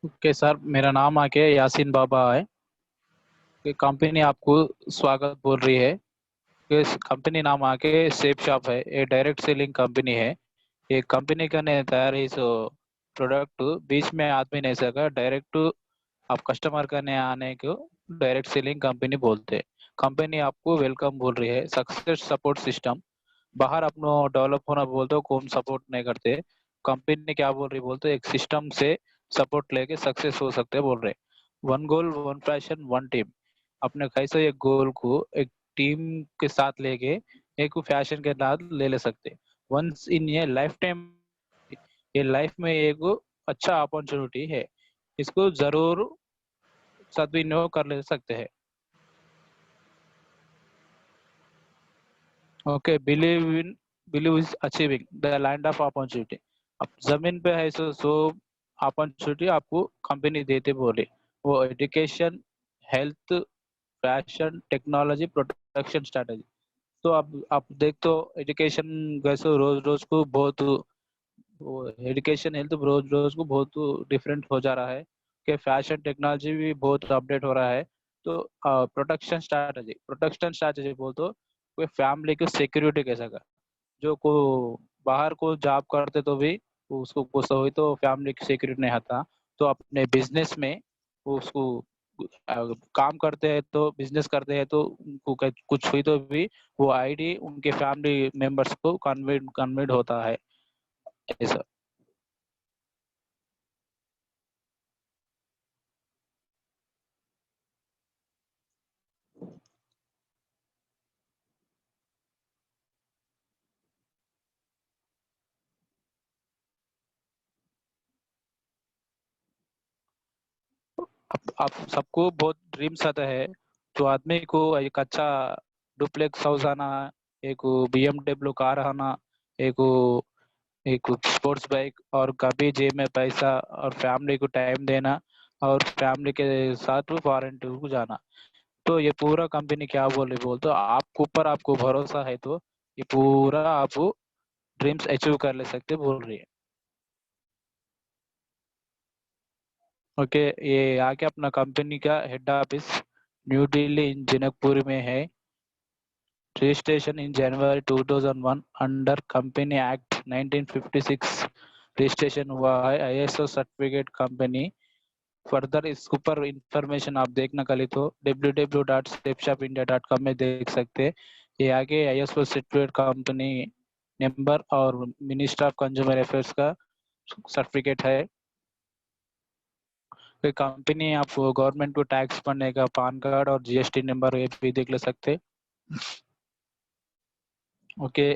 Okay sir, मेरा नाम आके यासीन बाबा है। कि कंपनी आपको स्वागत बोल रही है। कि कंपनी नाम आके सेफ शॉप है। ये डायरेक्ट सेलिंग कंपनी है। ये कंपनी का ने तैयार है सो प्रोडक्ट बीच में आदमी नहीं सका डायरेक्ट आप कस्टमर का ने आने को डायरेक्ट सेलिंग कंपनी बोलते हैं। कंपनी आपको वेलकम बोल रही है। सक्सेस सपोर्ट सिस्टम बाहर अपनो डेवलप होना बोलते हो, कौन सपोर्ट नहीं करते। कंपनी क्या बोल रही बोलते एक सिस्टम से सपोर्ट लेके सक्सेस हो सकते बोल रहे। One goal one passion one team. अपने कैसे एक गोल को एक टीम के साथ लेके एक फैशन के साथ ले सकते। वंस इन ये लाइफ टाइम, ये लाइफ में एक अच्छा अपॉर्चुनिटी है। इसको जरूर सदुपयोग कर ले सकते हैं। Okay, believe is achieving the land of opportunity. अब जमीन पे है सो अपॉर्चुनिटी आपको कंपनी देते बोले। वो education, health, fashion, technology, protection strategy. तो अब आप देख तो एजुकेशन कैसे रोज रोज को बहुत वो एजुकेशन हेल्थ रोज रोज को बहुत डिफरेंट हो जा रहा है। कि फैशन टेक्नोलॉजी भी बहुत अपडेट हो रहा है। तो प्रोटेक्शन स्ट्रैटेजी बोल तो कोई फैमिली की सिक्योरिटी कैसा का जो को बाहर को जॉब करते तो भी उसको कुछ हुई तो फैमिली की सिक्योरिटी नहीं आता। तो अपने बिजनेस में वो उसको काम करते हैं तो बिजनेस करते हैं तो उनको कुछ हुई तो भी वो आईडी उनके फैमिली मेंबर्स को कन्वेंट होता है ऐसा। आप सबको बहुत ड्रीम्स आता है। तो आदमी को एक अच्छा डुप्लेक्स हाउस आना, एक BMW कार आना, एक एक स्पोर्ट्स बाइक, और कभी जेब में पैसा और फैमिली को टाइम देना, और फैमिली के साथ फॉरेन टूर को जाना। तो ये पूरा कंपनी क्या बोल रही बोल तो आपके ऊपर आपको भरोसा है तो ये पूरा आप ड्रीम्स अचीव कर ले सकते बोल रही है। ओके, ये आके अपना कंपनी का हेड ऑफिस न्यू दिल्ली इन जनकपुर में है। Registration in January 2001 under company act 1956 registration हुआ है। ISO certificate company. फर्दर इसके ऊपर इंफॉर्मेशन आप देखना कली तो www.stepshopindia.com में देख सकते हैं। ये आगे ISO सर्टिफिकेट कंपनी नंबर और मिनिस्टर ऑफ कंज्यूमर अफेयर्स का सर्टिफिकेट है। कोई कंपनी आप गवर्नमेंट को टैक्स भरने का पान कार्ड और GST नंबर ये भी देख ले सकते। ओके,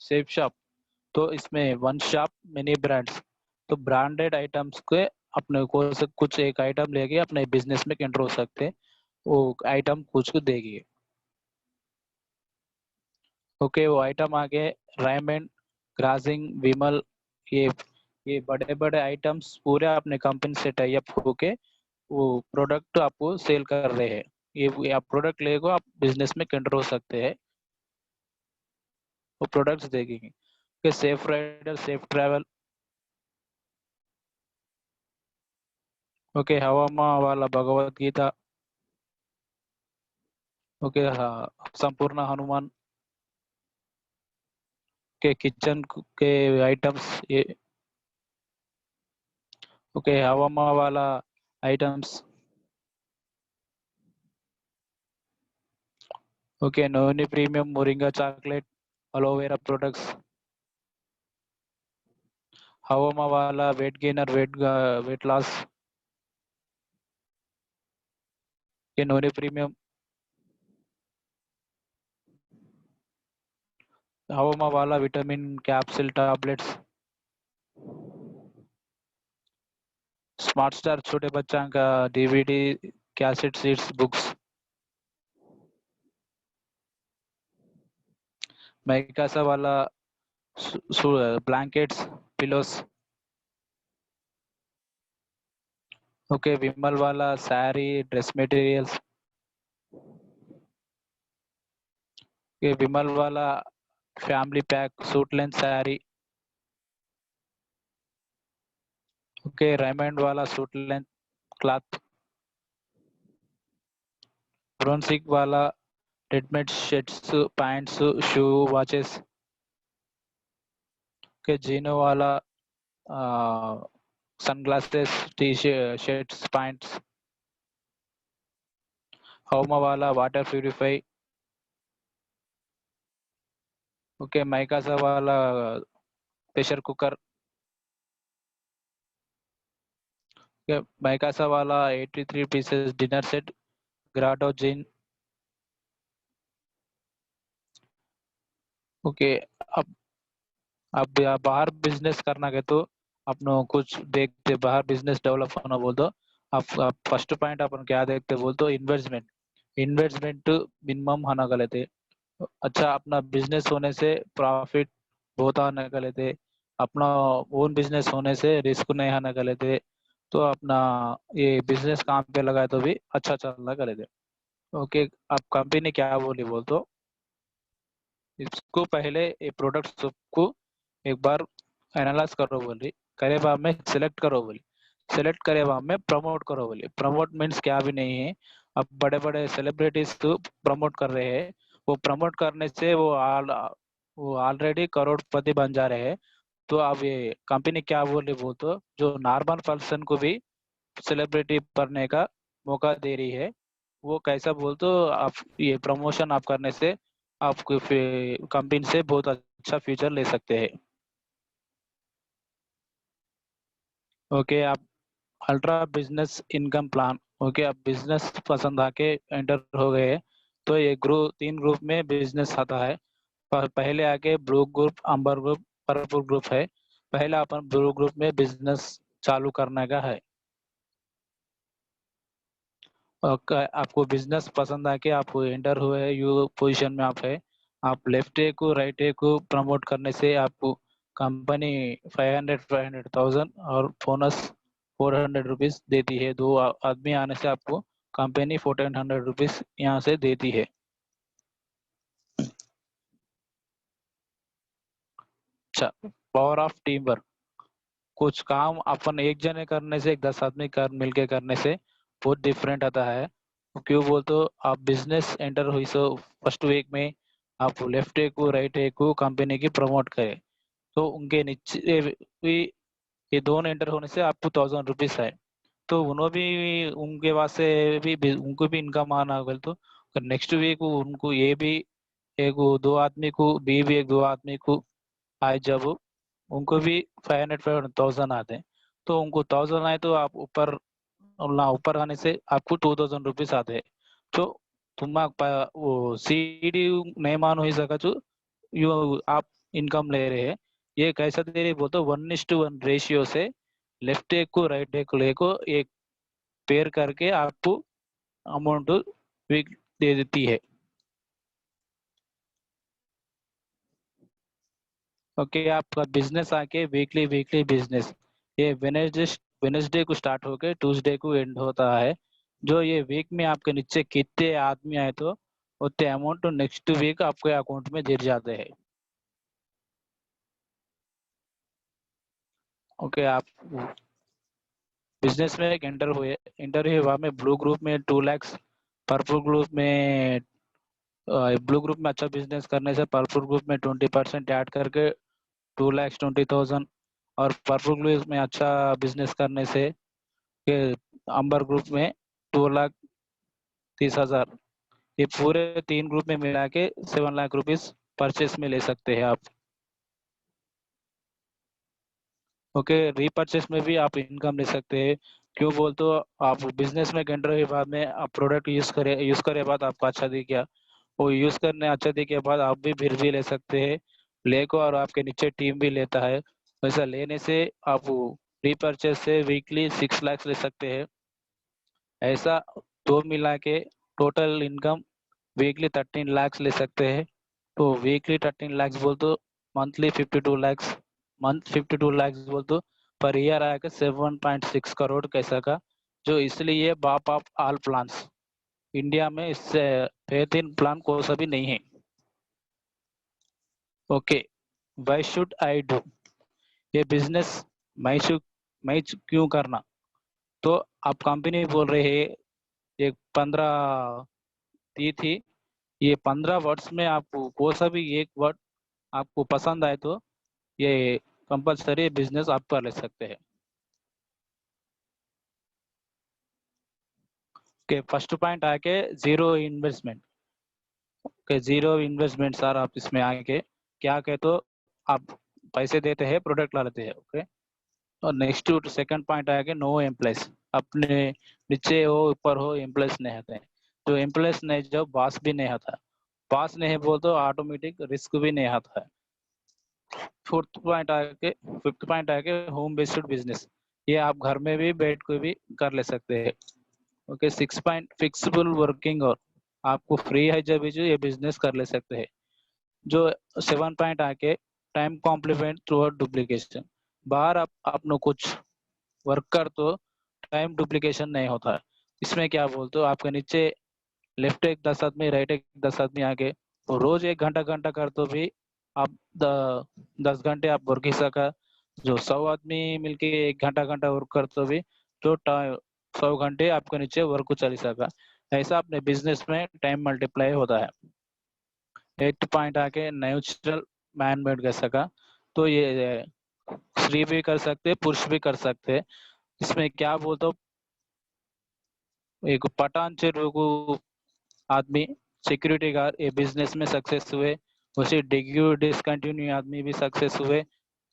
सेफ शॉप तो इसमें वन शॉप मेनी ब्रांड्स। तो ब्रांडेड आइटम्स के अपने को से कुछ एक आइटम लेके अपने बिजनेस में एंटर हो सकते हैं। वो आइटम कुछ को देगी। ओके, वो आइटम आगे रायमंड, ग्रासिंग, विमल, ये ये बड़े बड़े आइटम्स पूरे अपने कंपनी से टाई अप होके वो प्रोडक्ट आपको सेल कर रहे हैं। ये आप प्रोडक्ट लेगो आप बिजनेस में एंटर हो सकते हैं। वो प्रोडक्ट्स देखेंगे कि safe rider safe travel. Okay, हवामा वाला भगवत गीता। ओके, हाँ, संपूर्ण हनुमान के किचन के आइटम्स ये। ओके, हवामा वाला items. Okay, noni premium moringa chocolate aloe vera products. हवामा वाला वेट गेनर वेट लॉस के नोनी प्रीमियम। हवामा वाला vitamin capsule tablets. Smart star छोटे बच्चा का DVD कैसेट सीट्स बुक्स। मैकासा वाला ब्लैंकेट्स पिलोस। ओके, विमल वाला साड़ी ड्रेस मटेरियल्स। ये विमल वाला family pack suit length sari. Okay, Raymond वाला सूट लेंथ क्लॉथ, ब्रोनसिक वाला रेडमेड शर्ट्स, पैंट्स, शू, वॉचेस के, जीनो वाला सनग्लासेस, टी शर्ट्स, पैंट्स, होमा वाला वाटर प्यूरिफाई, ओके, माइकासा वाला प्रेशर कुकर, माइकासा वाला 83 pieces dinner set, ग्राडो gene. Okay, अब बाहर बिजनेस करना है तो अपनो कुछ देखते, बाहर बिजनेस डेवलप होना बोल दो। आप फर्स्ट पॉइंट अपन क्या देखते बोल तो इन्वेस्टमेंट, इन्वेस्टमेंट मिनिमम होना गलते। अच्छा, अपना बिजनेस होने से प्रॉफिट बहुत आने गलते, अपना ओन बिजनेस होने से रिस्क नहीं आने गलते। तो अपना ये बिजनेस काम पे लगाए तो भी अच्छा चलना गलते। ओके, आप कंपनी क्या बोली बोल तो इसको पहले ये प्रोडक्ट्स को एक बार एनालाइज करो बोली, करे बाद में सिलेक्ट करो बोली, सिलेक्ट करे बाद में प्रमोट करो बोली। प्रमोट मीन्स क्या भी नहीं है, अब बड़े बड़े सेलिब्रिटीज को प्रमोट कर रहे हैं, वो प्रमोट करने से वो ऑलरेडी करोड़पति बन जा रहे हैं। तो अब ये कंपनी क्या बोली बोल तो जो नॉर्मल पर्सन को भी सेलिब्रिटी बनने का मौका दे रही है। वो कैसा बोल तो आप ये प्रमोशन आप करने से आपको कंपनी से बहुत अच्छा फ्यूचर ले सकते हैं। ओके, आप ultra business income plan, okay, आप बिजनेस पसंद आके एंटर हो गए। तो ये ग्रुप 3 ग्रुप में बिजनेस आता है। पहले आके ब्लू ग्रुप, अंबर ग्रुप, पर्पल ग्रुप है। पहले अपन ब्लू ग्रुप में बिजनेस चालू करने का है। आपको बिजनेस पसंद आके आप एंटर हुए हैं, यू पोजीशन में आप है। आप लेफ्ट ए को राइट ए को प्रमोट करने से आपको कंपनी 500,000 और बोनस 400 रुपीज देती है। दो आदमी आने से आपको कंपनी 1400 रुपीज यहाँ से देती है। अच्छा, पावर ऑफ टीम वर्क, कुछ काम अपन एक जने करने से 10 आदमी कर मिलके करने से बहुत डिफरेंट आता है। क्यों बोल तो आप बिजनेस एंटर हुई सो फर्स्ट वीक में आप लेफ्ट ए को राइट ए को कंपनी की प्रमोट करें, तो उनके नीचे भी ये दोनों एंटर होने से आपको 1000 रुपीज है। तो उन्होंने भी उनके पास से भी उनको भी इनकम आना होगा। तो नेक्स्ट वीक उनको ये भी एक 2 आदमी को भी एक 2 आदमी को आए जब उनको भी 500 आते हैं। तो उनको 1000 आए तो आप ऊपर ना ऊपर आने से आपको 2000 रुपीज आते हैं। तो तुम वो सीडी नहीं मान हो सका जो यू आप इनकम ले रहे हैं। ये कैसा दे रही बोलते 1:1 रेशियो से लेफ्ट एक को राइट एक को एक पेयर करके आपको अमाउंट वीक दे देती है। ओके, आपका बिजनेस आके वीकली वीकली बिजनेस ये वेनेसडे को स्टार्ट होके ट्यूसडे को एंड होता है। जो ये वीक में आपके नीचे कितने आदमी आए तो उतने अमाउंट नेक्स्ट वीक आपके अकाउंट में गिर जाते हैं। ओके, आप बिजनेस में एक एंटर हुआ में ब्लू ग्रुप में 2 lakhs, पर्पल ग्रुप में ब्लू ग्रुप में अच्छा बिजनेस करने से पर्पल ग्रुप में 20% ऐड करके 2,20,000, और पर्पल ग्रुप में अच्छा बिजनेस करने से के अंबर ग्रुप में 2,30,000। ये पूरे 3 ग्रुप में मिला के 7 लाख रुपीज परचेस में ले सकते हैं आप। ओके, रीपरचेस में भी आप इनकम ले सकते हैं। क्यों बोल तो आप बिजनेस में एंटर के बाद में आप प्रोडक्ट यूज करे बाद आपको अच्छा दिख गया, वो यूज करने अच्छा दिखे के बाद आप भी फिर भी ले सकते हैं। ले को और आपके नीचे टीम भी लेता है। वैसा लेने से आप रीपरचेस से वीकली 6 लाख ले सकते हैं। ऐसा दो मिला के टोटल इनकम वीकली 13 lakhs ले सकते हैं। तो वीकली 13 lakhs बोल तो मंथली 52 lakhs, मंथ 52 lakhs बोल तो पर ईयर आएगा 7.6 करोड़ कैसा का, जो इसलिए बाप ऑफ ऑल प्लान्स इंडिया में इससे बेहतरीन प्लान कोई सा भी नहीं है। Okay, why should I do ये बिजनेस, मैं मैं क्यों करना। तो आप कंपनी बोल रहे हैं एक 15 दी थी, ये 15 वर्ड्स में आपको कोई सा भी एक वर्ड आपको पसंद आए तो ये कंपलसरी बिजनेस आप कर ले सकते हैं। के फर्स्ट पॉइंट आके जीरो इन्वेस्टमेंट। के जीरो इन्वेस्टमेंट सर, आप इसमें आके क्या कहते तो आप पैसे देते हैं, प्रोडक्ट ला लेते हैं। ओके। और नेक्स्ट सेकंड पॉइंट आया कि नो एम्प्लॉयज, अपने नीचे हो ऊपर हो एम्प्लॉयज नहीं होते हैं। जो एम्प्लॉयज नहीं, जब बॉस भी नहीं होता, बॉस नहीं बोल तो ऑटोमेटिक रिस्क भी नहीं आता है। फोर्थ पॉइंट आके फिफ्थ पॉइंट आके होम बेस्ड बिजनेस, ये आप घर में भी बैठ के भी कर ले सकते हैं। ओके। सिक्स पॉइंट फिक्सिबल वर्किंग, और आपको फ्री है जब भी जो ये बिजनेस कर ले सकते हैं। जो सेवन पॉइंट आके टाइम कॉम्प्लीमेंट थ्रू डुप्लीकेशन, बाहर आप अपने कुछ वर्क कर तो टाइम डुप्लीकेशन नहीं होता है। इसमें क्या बोलते हो, आपके नीचे लेफ्ट एक 10 आदमी, राइट एक 10 आदमी आगे, तो रोज 1 घंटा घंटा कर तो भी आप 10 घंटे आप वर्क ही सका। जो 100 आदमी मिलके 1 घंटा घंटा वर्क कर तो भी तो 100 घंटे आपके नीचे वर्क को चल सका। ऐसा अपने बिजनेस में टाइम मल्टीप्लाई होता है। 8 पॉइंट आके नेचुरल मैन मेड कर सका, तो ये स्त्री भी कर सकते, पुरुष भी कर सकते। इसमें क्या बोलते हो, एक पठान चेरू को आदमी सिक्योरिटी गार्ड ये बिजनेस में सक्सेस हुए, उसी डिग्यू डिसकंटिन्यू आदमी भी सक्सेस हुए,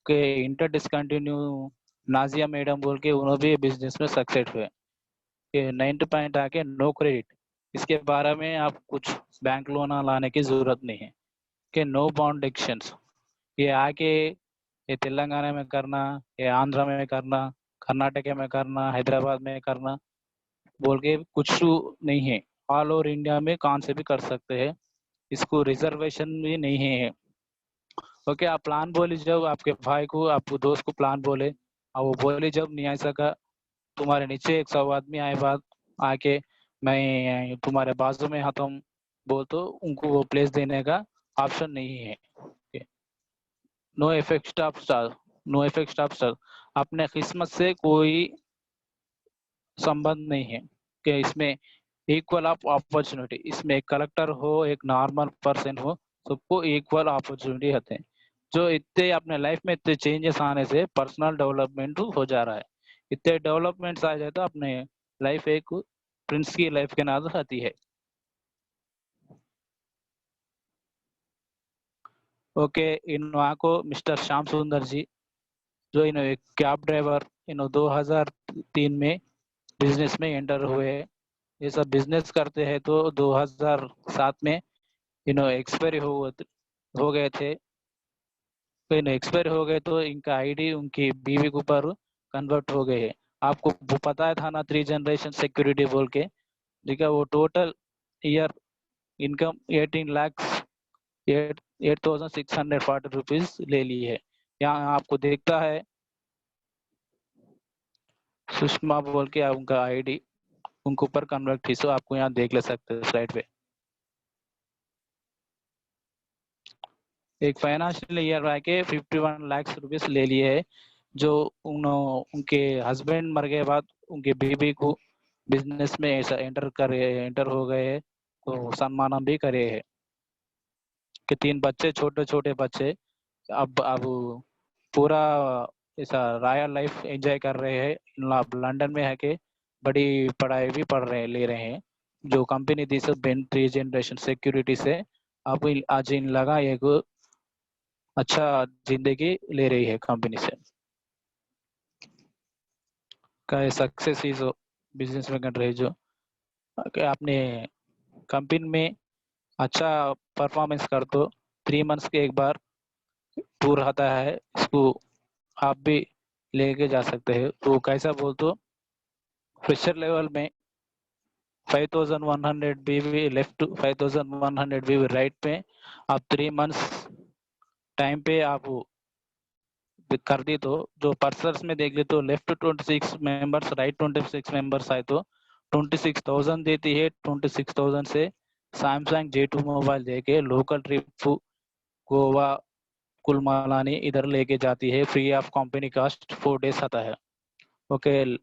के इंटर डिसकंटिन्यू नाजिया मैडम बोल के उन्होंने भी बिजनेस में सक्सेस हुए। के 9th पॉइंट आके नो क्रेडिट, इसके बारे में आप कुछ बैंक लोन लाने की जरूरत नहीं है। कि नो बॉन्ड एक्शंस, ये आके ये तेलंगाना में करना, ये आंध्रा में करना, कर्नाटक में करना, हैदराबाद में करना बोल के कुछ नहीं है। ऑल ओवर इंडिया में कौन से भी कर सकते हैं, इसको रिजर्वेशन भी नहीं है। ओके। आप प्लान बोले जब आपके भाई को, आपको दोस्त को प्लान बोले, और वो बोले जब नहीं आ सका, तुम्हारे नीचे 100 आदमी आए बाद आके मैं तुम्हारे बाजू में आता हूँ बोल तो उनको वो प्लेस देने का ऑप्शन नहीं है। No effect stop star, no effect stop star, अपने किस्मत से कोई संबंध नहीं है। कि इसमें इक्वल ऑफ अपॉर्चुनिटी, इसमें एक कलेक्टर हो एक नॉर्मल पर्सन हो, सबको इक्वल अपॉर्चुनिटी होते हैं। जो इतने अपने लाइफ में इतने चेंजेस आने से पर्सनल डेवलपमेंट हो जा रहा है। इतने डेवलपमेंट्स आ जाए तो अपने लाइफ एक प्रिंस की लाइफ के नाम आती है। ओके। इन वहाँ को मिस्टर श्याम सुंदर जी, जो इन एक कैब ड्राइवर इन 2003 में बिजनेस में एंटर हुए। ये सब बिजनेस करते हैं तो 2007 में एक्सपायरी हो गए थे। तो इन एक्सपायर हो गए तो इनका आईडी उनकी बीवी के ऊपर कन्वर्ट हो गए हैं। आपको वो पता है था ना, 3 जनरेशन सिक्योरिटी बोल के। ठीक है। वो total year income 18 lakh 8,640 rupees ले ली है। यहाँ आपको देखता है सुषमा बोल के उनका आईडी उनके ऊपर कन्वर्ट थी, सो आपको यहाँ देख ले सकते हैं स्लाइड पे। एक फाइनेंशियल ईयर के 51 लाख रुपीज ले लिए है। जो उनके हस्बैंड मर गए बाद उनके बीबी को बिजनेस में ऐसा एंटर हो गए है, तो सम्मान भी करे है। कि 3 बच्चे, छोटे छोटे बच्चे, अब पूरा ऐसा रॉयल लाइफ एंजॉय कर रहे हैं। अब लंदन में है कि बड़ी पढ़ाई भी पढ़ रहे ले रहे हैं। जो कंपनी दी सब 3 जनरेशन सिक्योरिटी से अब आज इन लगा एक अच्छा जिंदगी ले रही है कंपनी से। का सक्सेस इज बिजनेस में कर रहे जो आपने कंपनी में अच्छा परफॉर्मेंस कर तो 3 मंथ्स के एक बार टूर आता है, इसको आप भी लेके जा सकते हैं। तो कैसा बोल तो फ्रेशर लेवल में 5,100 बीवी लेफ्ट, 5,100 बीवी राइट पे आप 3 मंथ्स टाइम पे आप कर दी तो जो पर्सनल्स में देख ले तो लेफ्ट 26 मेंबर्स, राइट 26 मेंबर्स आए तो 26,000 देती है। 26,000 से सैमसंग J2 मोबाइल देके लोकल ट्रिप गोवा कुल मनाली इधर लेके जाती है, free of company cost 4 days आता है। ओके,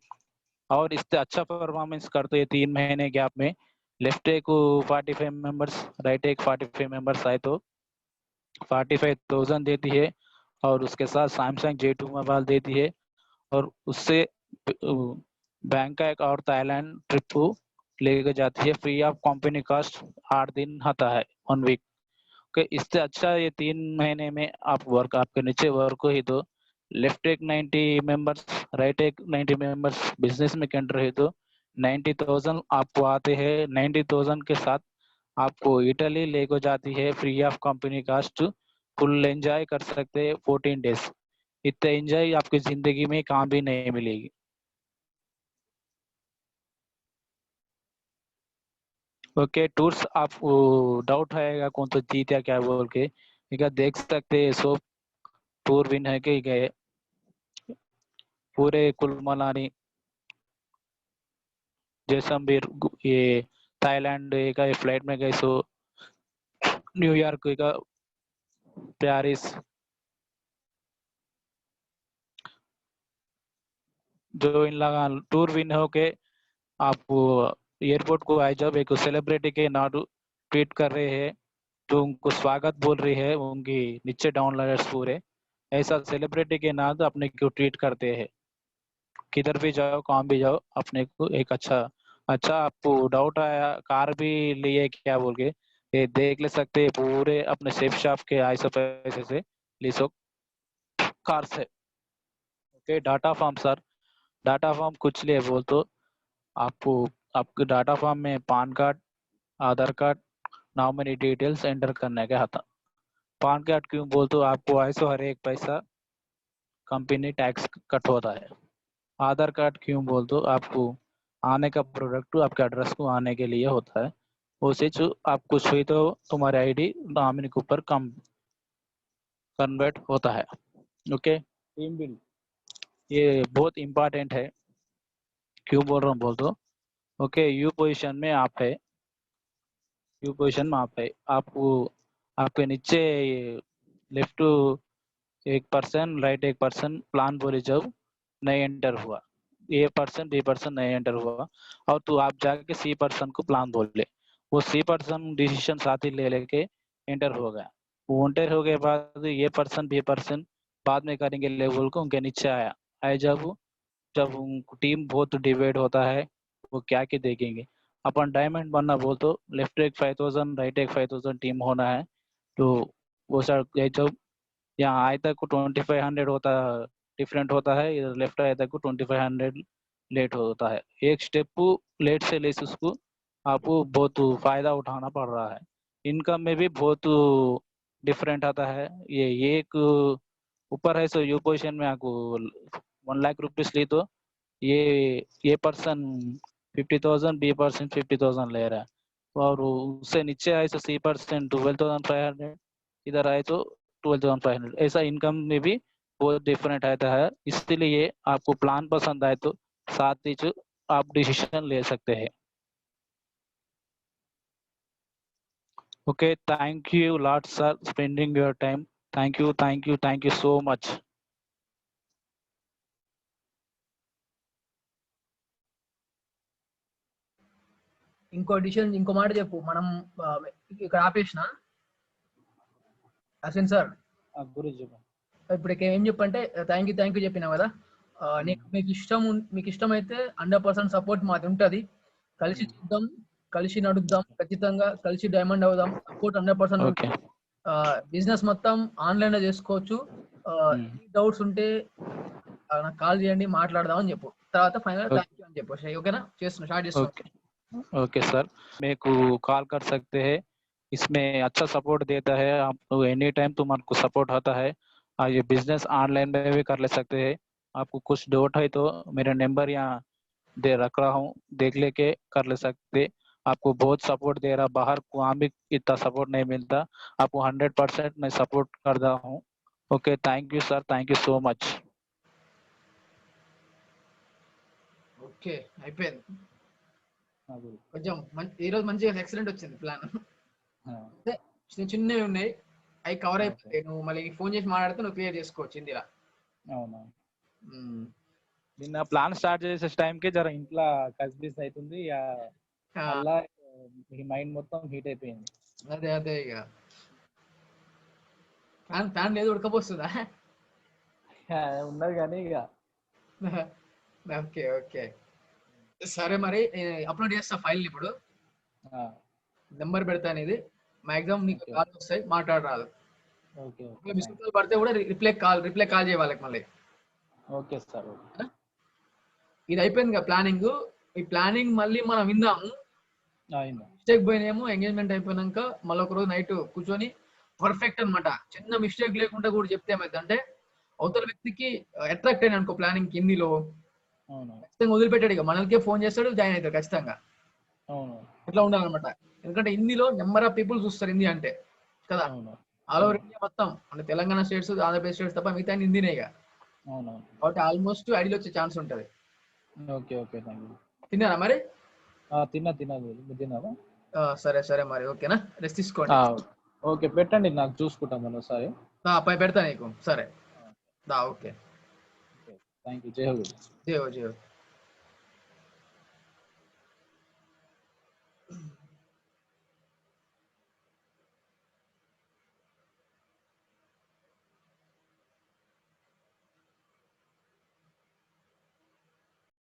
और इससे अच्छा परफॉर्मेंस करते हैं 3 महीने गैप में लेफ्ट एक 45 मेंबर्स, राइट एक 45 मेंबर्स आए तो 45,000 देती है, और उसके साथ सैमसंग J2 मोबाइल देती है, और उससे बैंकॉक और थाईलैंड ट्रिप लेके जाती है फ्री ऑफ कंपनी कॉस्ट। 8 दिन आता है, 1 वीक के। इससे अच्छा ये 3 महीने में आप वर्क, आपके नीचे वर्क ही तो लेफ्ट एक 90 मेंबर्स, राइट एक 90 मेंबर्स बिजनेस में कैंटर है तो 90,000 आपको आते हैं। 90,000 के साथ आपको इटली लेको जाती है free of company cost. Full enjoy कर सकते हैं 14 डेज। इतना एंजॉय आपकी जिंदगी में कहाँ भी नहीं मिलेगी। ओके, टूर्स आप डाउट है कौन तो जीत या क्या बोल के, इका देख सकते हैं। सो टूर विन है कि गए पूरे कुल मनाली, जैसलमेर, ये थाईलैंड का फ्लाइट में गए, सो न्यूयॉर्क का, पेरिस, जो इन लगा टूर विन हो के आप एयरपोर्ट को आए, जब एक सेलिब्रिटी के नाम ट्वीट कर रहे हैं, जो उनको स्वागत बोल रही है, उनकी नीचे डाउनलोडर्स पूरे ऐसा सेलिब्रिटी के नाम अपने को ट्वीट करते हैं। किधर भी जाओ, कहाँ भी जाओ, अपने को एक अच्छा अच्छा। आपको डाउट आया कार भी लिए क्या बोल के, ये देख ले सकते हैं पूरे अपने सेफ शॉप के ऐसे पैसे से ले सो कार से। Okay, data form sir, data form कुछ लिए बोल तो आपको, आपके डाटा फॉर्म में पान कार्ड, आधार कार्ड, नॉमिनी डिटेल्स एंटर करने का था। पान कार्ड क्यों बोल तो आपको ऐसे हर एक पैसा कंपनी टैक्स कट होता है। आधार कार्ड क्यों बोल तो आपको आने का प्रोडक्ट आपके एड्रेस को आने के लिए होता है। उसे जो आप कुछ हुई तो तुम्हारे आईडी नॉमिनी के ऊपर कम कन्वर्ट होता है। ओके, टीम बिल ये बहुत इंपॉर्टेंट है। क्यों बोल रहा हूँ बोल तो, ओके, यू पोजीशन में आप है, यू पोजीशन में आप है। आपको आपके नीचे लेफ्ट 1% राइट 1% प्लान बोले जब नहीं एंटर हुआ, A% B% नहीं एंटर हुआ, और तो आप जाके C% को प्लान बोल ले, वो C% डिसीजन साथ ही ले लेके एंटर हो गया। वो एंटर हो गए बाद A%B% बाद में करेंगे लेवल को, उनके नीचे आया आए जब जब टीम बहुत डिवाइड होता है, वो क्या क्या देखेंगे। अपन डायमंड बनना बोल तो लेफ्ट एक 5,000 राइट एक 5,000 टीम होना है, तो वो सर जब यहाँ आए तक को 2,500 होता, डिफरेंट होता है, इधर लेफ्ट आए तक को 2,500 लेट होता है। एक स्टेप लेट से लेस उसको आपको बहुत फायदा उठाना पड़ रहा है। इनकम में भी बहुत डिफरेंट आता है। ये एक ऊपर है, सो यू पोजिशन में आपको 1 लाख रुपीज ली तो ये पर्सन 50,000, B% 50,000 ले रहा है, और उससे नीचे आए तो C% 12,500, इधर आए तो 12,500। ऐसा इनकम में भी बहुत डिफरेंट आता है। इसलिए आपको प्लान पसंद आए तो साथ ही जो आप डिसीजन ले सकते हैं। Okay, thank you lot sir spending your time. Thank you, thank you, thank you so much. ఇంకో డిసిషన్ ఇంకో మాట చెప్పు మనం ఇక్కడ ఆపేసిన అశ్విన్ సార్. గురుజీ ఇప్పుడు ఏం చెప్పంటే థ్యాంక్ యూ చెప్పినా కదా. మీకు ఇష్టమైతే 100% సపోర్ట్ మాది ఉంటది. కలిసి చూద్దాం, కలిసి నడుద్దాం, ఖచ్చితంగా కలిసి డైమండ్ అవుదాం. Support 100% okay. బిజినెస్ మొత్తం ఆన్లైన్ లో చేసుకోవచ్చు. డౌట్స్ ఉంటే నాకు కాల్ చేయండి, మాట్లాడదాం అని చెప్పు. తర్వాత ఫైనల్ థ్యాంక్ యూ అని చెప్పు. ఓకేనా? చేస్తున్నా, స్టార్ట్ చేస్తున్నా. ओके, ओके सर, मेरे को कॉल कर सकते हैं, इसमें अच्छा सपोर्ट देता है। आप एनी टाइम तुम्हारे को सपोर्ट आता है। ये बिजनेस ऑनलाइन में भी कर ले सकते हैं। आपको कुछ डाउट है तो मेरा नंबर यहाँ दे रख रहा हूँ, देख लेके कर ले सकते। आपको बहुत सपोर्ट दे रहा, बाहर वहाँ भी इतना सपोर्ट नहीं मिलता। आपको 100% मैं सपोर्ट कर रहा हूँ। Okay, thank you sir, thank you so much. Okay, అయిపోయింది. కొంచెం ఈరోజు మంచిగా ఎక్సలెంట్ వచ్చింది ప్లాన్. చిన్న చిన్నవి ఉన్నాయి, అవి కవర్ అయిపోతాయి. నువ్వు మళ్ళీ ఫోన్ చేసి మాట్లాడితే నువ్వు క్లియర్ చేసుకోవచ్చు ఇందిరా. అవునా, నిన్న ప్లాన్ స్టార్ట్ చేసే టైంకి జర ఇంట్లో కసిబిస్ అవుతుంది ఇక ఆ, మళ్ళా ఈ మైండ్ మొత్తం హీట్ అయిపోయింది. అదే అదే ఇక ఫ్యాన్ లేదు ఉడకపోస్తుందా? ఉన్నది కానీ ఇక ఓకే ఓకే సరే మరి అప్లోడ్ చేస్తా ఫైల్ ఇప్పుడు, నెంబర్ పెడతాను ఇది, మాక్సిమం నీకు ఓకే కాల్ వస్తాయి, మాట్లాడరాదు. ఓకే మిస్ కాల్ పడితే కూడా రిప్లై కాల్ చేయాలి మళ్ళీ. Okay sir. ఇది అయిపోయింది కదా ప్లానింగ్. ఈ ప్లానింగ్ మళ్ళీ మనం విందాము. అయిందా? మిస్టేక్ పోయినేమో ఎంగేజ్మెంట్ అయిపోయినాక మళ్ళీ ఒక రోజు నైట్ కూర్చొని పర్ఫెక్ట్ అన్నమాట, చిన్న మిస్టేక్ లేకుండా కూడా చెప్తే ఏమైంది అంటే అవతల వ్యక్తికి అట్రాక్ట్ అయిన అనుకో ప్లానింగ్ హిందీలో అవును ఖచ్చితంగా వదిలిపెట్టాడు, ఇక మనకే ఫోన్ చేస్తాడు, జాయిన్ అవుతాడు ఖచ్చితంగా. అవును ఇట్లా ఉండాలన్నమాట. ఎందుకంటే హిందీలో నెంబర్ ఆఫ్ పీపుల్ చూస్తారు హిందీ అంటే కదా, అవును ఆల్ ఓవర్ ఇండియా మొత్తం అంటే తెలంగాణ స్టేట్స్, ఆంధ్రప్రదేశ్ స్టేట్స్ తప్ప మిగతా హిందీనే ఇక. అవునవును. కాబట్టి ఆల్మోస్ట్ ఐడియాలో వచ్చే ఛాన్స్ ఉంటుంది. Okay okay thank you. తిన్నారా మరి? తిన్నాను. మీరు తిన్నారా? సరే సరే మరి ఓకేనా, రెస్ట్ తీసుకోండి. ఓకే పెట్టండి, నాకు చూసుకుంటాం మనం ఒకసారి. పై పెడతా నీకు. సరే ఓకే. Thank you. జై హో. జయో జయో.